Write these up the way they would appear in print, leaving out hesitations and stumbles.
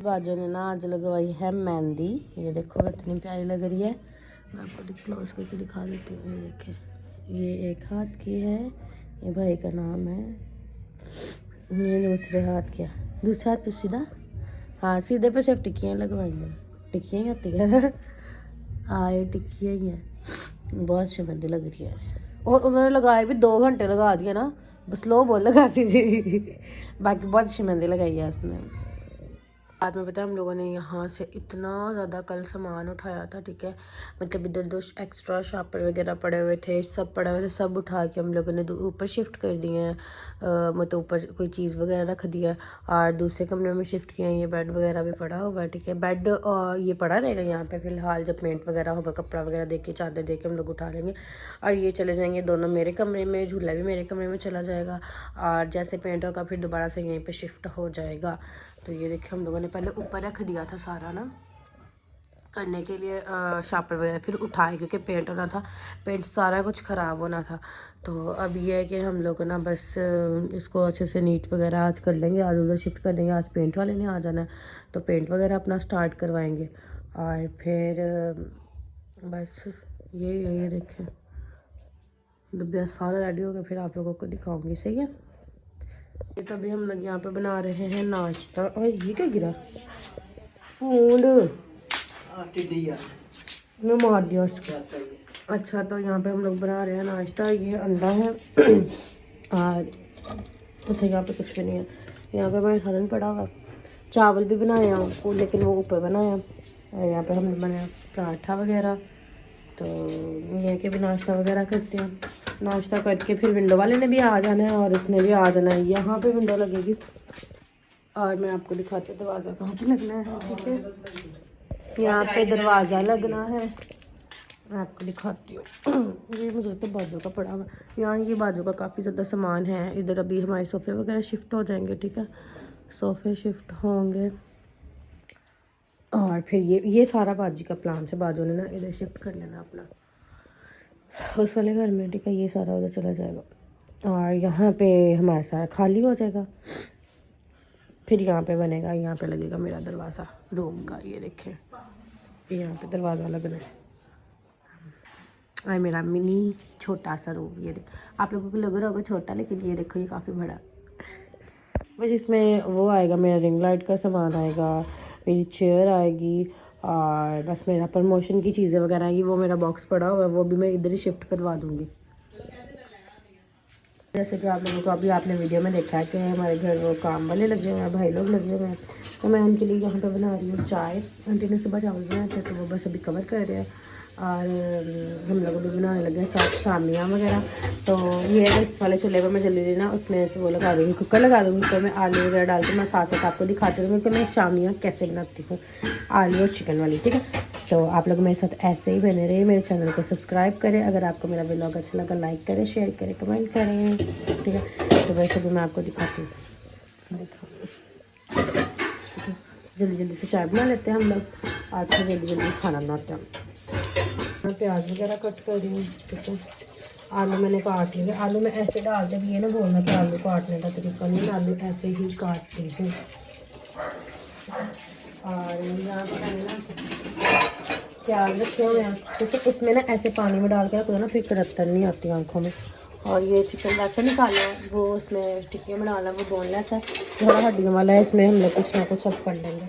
बाजू ने ना आज लगवाई है मेहंदी। ये देखो कितनी प्यारी लग रही है। मैं आपको क्लोज करके दिखा देती हूँ। ये देखे, ये एक हाथ की है, ये भाई का नाम है। ये दूसरे हाथ की है, दूसरे हाथ पे सीधा, हाँ सीधे पे सिर्फ टिक्कियाँ लगवाएंगे। टिक्कियाँ ही होती है हाँ ये टिक्कियाँ ही हैं। बहुत अच्छी मेहंदी लग रही है। और उन्होंने लगाए भी 2 घंटे लगा दिया ना, बस लो बोल लगाती थी बाकी बहुत अच्छी मेहंदी लगाई है उसने। बाद में पता है हम लोगों ने यहाँ से इतना ज़्यादा कल सामान उठाया था, ठीक है। मतलब इधर 2 एक्स्ट्रा शापर वगैरह पड़े हुए थे, सब पड़े हुए थे, सब उठा के हम लोगों ने ऊपर शिफ्ट कर दिए हैं। मतलब ऊपर कोई चीज़ वगैरह रख दिया और दूसरे कमरे में शिफ्ट किया। ये बेड वगैरह भी पड़ा होगा, ठीक है। बेड ये पड़ा रहेगा यहाँ पे फ़िलहाल, जब पेंट वगैरह होगा, कपड़ा वगैरह दे के, चादर दे के हम लोग उठा लेंगे। और ये चले जाएंगे दोनों मेरे कमरे में, झूला भी मेरे कमरे में चला जाएगा। और जैसे पेंट होगा फिर दोबारा से यहीं पर शिफ्ट हो जाएगा। तो ये देखिए हम लोगों ने पहले ऊपर रख दिया था सारा ना करने के लिए शापर वगैरह, फिर उठाए क्योंकि पेंट होना था, पेंट सारा कुछ ख़राब होना था। तो अब ये है कि हम लोग ना बस इसको अच्छे से नीट वगैरह आज कर लेंगे, आज उधर शिफ्ट कर देंगे। आज पेंट वाले ने आ जाना है तो पेंट वगैरह अपना स्टार्ट करवाएंगे। और फिर बस ये देखें मतलब सारा रेडी हो गया, फिर आप लोगों को दिखाऊँगी, सही है। ये तो अभी हम लोग यहाँ पे बना रहे हैं नाश्ता। और ये क्या गिरा फूड, मैं मार दिया उसको। अच्छा तो यहाँ पे हम लोग बना रहे हैं नाश्ता। ये अंडा है और अच्छा यहाँ पे कुछ भी नहीं है। यहाँ पे हमारे सालन पड़ा हुआ, चावल भी बनाए हैं लेकिन वो ऊपर बनाया। और यहाँ पे हमने बनाया पराठा वगैरह। तो ये कि भी नाश्ता वगैरह करते हैं, नाश्ता करके फिर विंडो वाले ने भी आ जाना है और उसने भी आ जाना है। यहाँ पे विंडो लगेगी और मैं आपको दिखाती हूँ दरवाज़ा कहाँ पे लगना है, ठीक है। यहाँ पे दरवाज़ा लगना है, मैं आपको दिखाती हूँ। ये मुझे तो बाजू का पड़ा हुआ, यहाँ ये बाजू का काफ़ी ज़्यादा सामान है। इधर अभी हमारे सोफ़े वगैरह शिफ्ट हो जाएंगे, ठीक है। सोफ़े शिफ्ट होंगे और फिर ये सारा बाजी का प्लान है। बाजू ने ना इधर शिफ्ट कर लेना अपना उस वाले घर में, ठीक है। ये सारा उधर चला जाएगा और यहाँ पे हमारा सारा खाली हो जाएगा। फिर यहाँ पे बनेगा, यहाँ पे लगेगा मेरा दरवाज़ा रूम का। ये देखें यहाँ पे दरवाज़ा लगना है और मेरा मिनी छोटा सा रूम। ये आप लोगों को लग रहा होगा छोटा, लेकिन ये देखो ये काफ़ी बड़ा। बस इसमें वो आएगा, मेरा रिंग लाइट का सामान आएगा, मेरी चेयर आएगी और बस मेरा प्रमोशन की चीज़ें वगैरह आएगी। वो मेरा बॉक्स पड़ा हुआ है, वो भी मैं इधर ही शिफ्ट करवा दूँगी। जैसे कि आप लोगों को अभी आपने वीडियो में देखा है कि हमारे घर वो काम वाले लगे हुए हैं, भाई लोग लगे हुए हैं। तो मैं उनके लिए यहाँ पे बना रही हूँ चाय। आंटी ने सुबह चावल बनाए थे तो वो बस अभी कवर कर रहे हैं और हम लोग अभी बनाने लगे हैं साथ शामियाँ वगैरह। तो ये है इस वाले चूल्हे पर मैं जल्दी ना उसमें से वो लगा दूँगी, कुकर लगा दूँगी। तो मैं आलू वगैरह डाल के मैं साथ साथ आपको दिखाती रहूँगी कि मैं शामियाँ कैसे बनाती हूँ, आलू और चिकन वाली, ठीक है। तो आप लोग मेरे साथ ऐसे ही बने रहे, मेरे चैनल को सब्सक्राइब करें। अगर आपको मेरा व्लॉग अच्छा लगा लाइक करें, शेयर करें, कमेंट करें, ठीक है। तो वैसे भी मैं आपको दिखाती हूँ, जल्दी जल्दी से चाय बना लेते हैं हम लोग और फिर जल्दी जल्दी खाना बनाते हैं। मैं प्याज वगैरह कट कर रही हूँ, ठीक है। आलू मैंने काट लिए, आलू मैं ऐसे डालते भी है ना, बोलना कि आलू काटने का तरीका नहीं, आलू ऐसे ही काटती हूँ। और यहाँ पर मैंने ना प्याज रखे हुए हैं, तो इसमें ना ऐसे पानी में डाल के रखो ना, फिर कड़त्तर नहीं आती आँखों में। और ये चिकन वैसे निकाला है, वो उसमें टिक्कियाँ बनाना, वो बोनलेस है, थोड़ा हड्डियों वाला है। इसमें हम लोग कुछ ना कुछ अब कर लेंगे,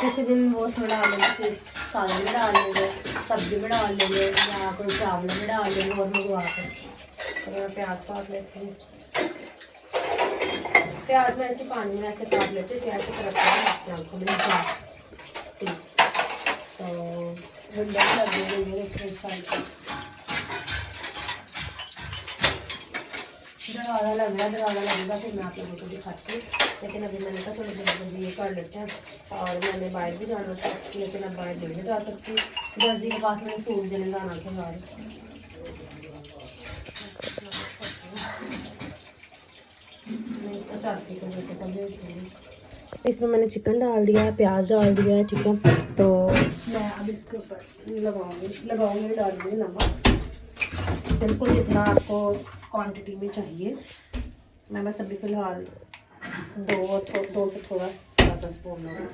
किसी दिन वो उसमें डाल लेंगे, फिर सालन में डाल लेंगे, सब्जी में डाल लेंगे या कोई चावल में डाल लेंगे और मंगवा कर। तो मैं प्याज काट लेती हूँ, प्याज में ऐसे पानी में ऐसे काट लेते हैं, प्याज की तरफ आँखों में ठीक। तो विंडो लग देंगे दरवाज़ा लग रहा है, दरवाज़ा लगेगा फिर मैं आप लोगों को दिखाती हूँ। लेकिन अभी मैंने कहा थोड़ी देर जल्दी ये कर लेते हैं और मैंने बाहर भी जाना था, लेकिन अब बाहर नहीं जा सकती। दर्जी के पास मैंने सूट देने जाना था बाहर। तो चाहती को लेकर तभी इसमें मैंने चिकन डाल दिया है, प्याज डाल दिया है, ठीक है। तो मैं अब इसके ऊपर लगाऊंगी डालूंगी नमक, बिल्कुल जितना आपको क्वांटिटी में चाहिए। मैं बस अभी फ़िलहाल दो से थोड़ा ज़्यादा सा स्पून होगा,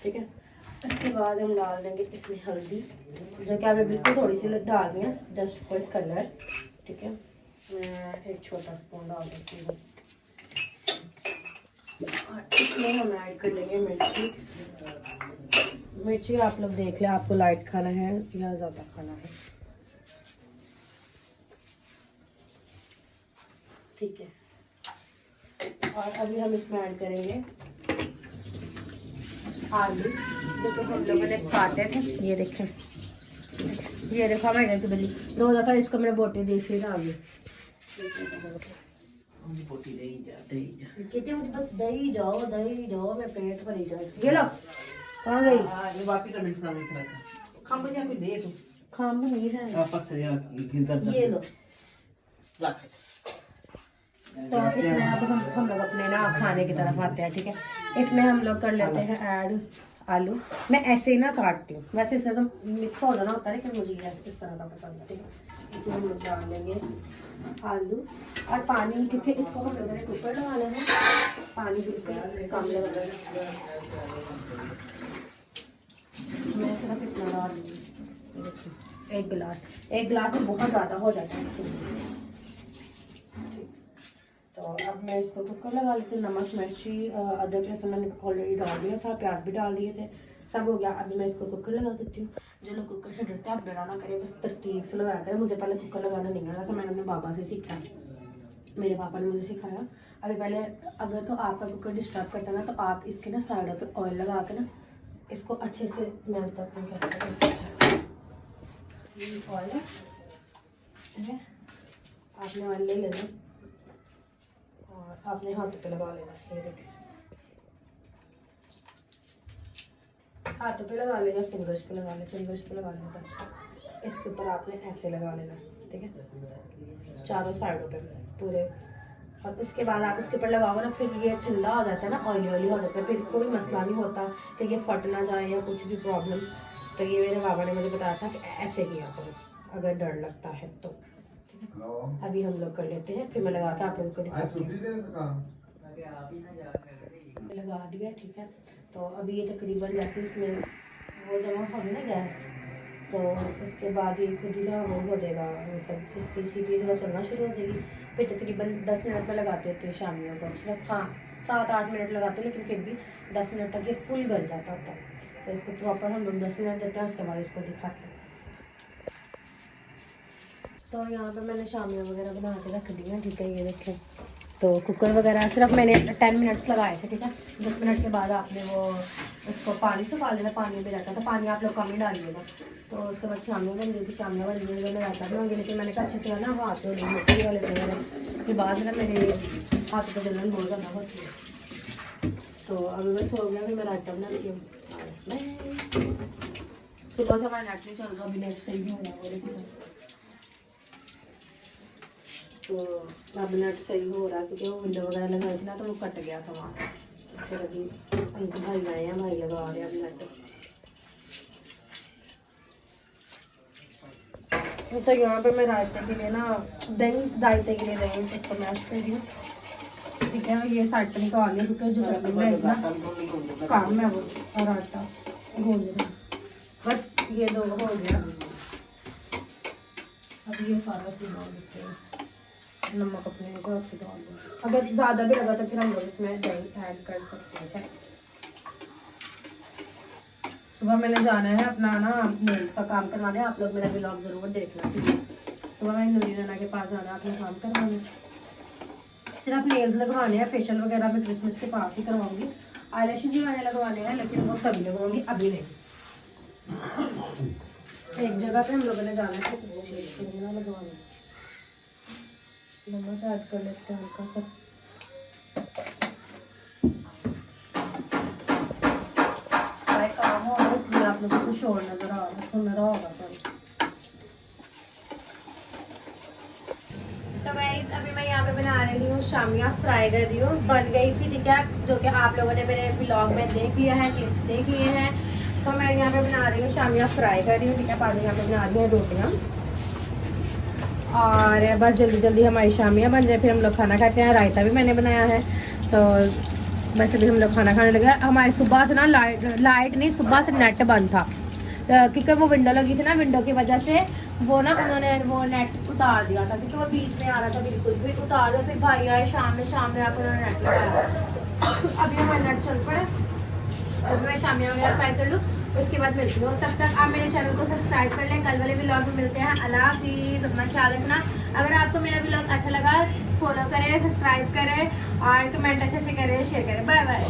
ठीक है। इसके बाद हम डाल देंगे इसमें हल्दी, जो कि हमें बिल्कुल थोड़ी सी डालनी है, जस्ट फॉर कलर, ठीक है। मैं एक छोटा स्पून डाल देती हूँ। और इसमें हम ऐड कर लेंगे मिर्ची। मिर्ची आप लोग देख लें, आपको लाइट खाना है या ज़्यादा खाना है, ठीक है। और अभी हम इसमें ऐड करेंगे आलू, जो तो हम लोगों ने काटे थे। ये देखें, ये देखो मैं कैसे बनी, 2 दफ़ा इसको मैंने बोटी दी फिर आ गई। कहते मुझे बस दही जाओ, मैं पेट भरी जाए। ये लो, कहाँ गई? खाम नहीं है, ये लो। तो इसमें अब हम लोग अपने ना खाने की तरफ आते हैं, ठीक है। इसमें हम लोग कर लेते हैं ऐड आलू। मैं ऐसे ही ना काटती हूँ, वैसे इसमें तो मिक्स हो जाना होता है, लेकिन मुझे ये इस तरह का पसंद है, ठीक है। इसमें हम लोग डाल लेंगे आलू और पानी, क्योंकि इसको हम लोगों ने कुकर डाला है, पानी बिल्कुल कम लगा। मैं सिर्फ इतना डाल दूँगी, 1 गिलास में बहुत ज़्यादा हो जाता है इसके लिए। तो अब मैं इसको कुकर लगा लेती हूँ। नमक, मिर्ची, अदरक, लहसुन मैंने ऑलरेडी डाल दिया था, प्याज भी डाल दिए थे, सब हो गया। अभी मैं इसको कुकर लगा देती हूँ। जो लोग कुकर से डरते हैं, आप डरा ना करें, बस तरतीब से लगाया करें। मुझे पहले कुकर लगाना नहीं आता था, मैंने अपने पापा से सीखा, मेरे पापा ने मुझे सिखाया। अभी पहले अगर तो आपका कुकर डिस्टर्ब करता ना, तो आप इसके ना साइडों पर ऑयल लगा के ना इसको अच्छे से, मैं बताती हूँ कैसे। ये ऑयल है, आपने ऑयल ले लेना और आपने हाथों पे लगा लेना। ये देखिए, हाथों पे लगा लेना, फिंगर्स पे लगा लेना बस। इसके ऊपर आपने ऐसे लगा लेना, ठीक है, चारों साइडों पे पूरे। और उसके बाद आप उसके ऊपर लगाओगे ना, फिर ये ठंडा हो जाता है ना, ऑयली हो जाता है, फिर कोई मसला नहीं होता कि ये फट ना जाए या कुछ भी प्रॉब्लम। तो ये मेरे बाबा ने मुझे बताया था कि ऐसे किया करो अगर डर लगता है तो। अभी हम लोग कर लेते हैं, फिर मैं लगा के आप लोगों को दिखाती हूँ। लगा दिया, ठीक है। तो अभी ये तकरीबन जैसे इसमें वो जमा होगी ना गैस, तो उसके बाद ये खुद ही ना वो हो जाएगा, मतलब इसकी सीटी जो चलना शुरू हो जाएगी। फिर तकरीबन 10 मिनट में लगाते होते हैं शामियों को, सिर्फ 7-8 मिनट लगाते हैं, लेकिन फिर भी 10 मिनट तक ये फुल गल जाता होता है। तो इसको प्रॉपर हम लोग 10 मिनट देते हैं, उसके बाद इसको दिखाते हैं। तो यहाँ पे मैंने शामियाँ वगैरह बना के रख दी हैं, ठीक है। ये देखें, तो कुकर वगैरह सिर्फ मैंने 10 मिनट्स लगाए थे, ठीक है। 10 मिनट के बाद आपने वो उसको पानी सुखा लेना, पानी में रहता था, पानी आप लोग कम ही डालिएगा। तो उसके बाद शामियाँ बन गई थी, शामियाँ बन गई, मैं रहता भी होंगी, लेकिन मैंने कहा अच्छे से ना हाथ धो ली मिट्टी वाले थे। फिर बाद में ना मेरे हाथ पर जलन बहुत ज़्यादा होती है। तो अभी बस हो गया, फिर मैं रायता बना लेती हूँ। सुबह से हमारा नेट नहीं चल रहा, अभी नेट सही हो रहा है, लेकिन तो अब नेट सही हो रहा है, क्योंकि वो विंडो वगैरह लगाई थी ना, तो वो कट गया था वहाँ से। फिर अभी अंकल भाई आए हैं, भाई लगा रहे हैं अभी नेट। तो यहाँ पे मैं रायते के लिए ना रायते के लिए दही इसको मैश कर रही हूँ, ठीक है। ये साइड पर निकाल लिया, क्योंकि जो चटनी में इतना काम है वो, और आटा घोल लेना, बस ये 2 हो गया। अब ये सारा सी डाल देते हैं, नमक अपने हिसाब से डाल दो, अगर ज़्यादा भी लगा तो फिर हम लोग इसमें दही ऐड कर सकते हैं। सुबह मैंने जाना है अपना ना नेल्स का काम करवाने, आप लोग मेरा व्लॉग ज़रूर देखना, ठीक है। सुबह मैंने नूरी नाना के पास जाना है अपना काम करवाने, सिर्फ नेल्स लगवाने हैं, फेशियल वगैरह मैं क्रिसमस के पास ही करवाऊँगी। आईलैशेस भी मैंने लगवाने हैं, लेकिन वो तभी लगवाऊँगी, अभी नहीं। एक जगह पे हम लोगों ने जाना है, किसी चीज़ के लिए लगवाने। नमक ऐड कर लेते हैं हल्का सा। भाई काम हो रहा है, इसलिए आप लोगों को शोर नजर आ रहा है, सुन रहा होगा सर। तो गाइस अभी मैं यहाँ पे बना रही हूँ शामियाँ, फ्राई कर रही हूँ, बन गई थी, ठीक है, जो कि आप लोगों ने मेरे व्लॉग में देख लिया है, क्लिप्स देख लिए हैं। तो मैं यहाँ पे बना रही हूँ शामियाँ, फ्राई कर रही हूँ, ठीक है। पानी यहाँ पे बना रही हूँ रोटियाँ, और बस जल्दी जल्दी हमारी शामियाँ बन जाए, फिर हम लोग खाना खाते हैं। रायता भी मैंने बनाया है, तो बस अभी हम लोग खाना खाने लगे। हमारे सुबह से ना लाइट नहीं, सुबह से नेट बंद था क्योंकि वो विंडो लगी थी ना, विंडो की वजह से वो ना उन्होंने वो नेट उतार दिया था क्योंकि वो बीच में आ रहा था बिल्कुल, फिर उतार दिया। फिर भाई आए शाम में आकर उन्होंने नेट लगाया। अभी हमारा नेट चल पड़ा, अभी मैं शामिया वगैरह फ्राई कर लूँ, उसके बाद मिलती हूँ। तब तक आप मेरे चैनल को सब्सक्राइब कर लें। कल वाले व्लॉग में मिलते हैं। अल्लाह हाफिज़, अपना ख्याल रखना। अगर आपको मेरा व्लॉग अच्छा लगा फॉलो करें, सब्सक्राइब करें और कमेंट अच्छे से करें, शेयर करें। Bye bye.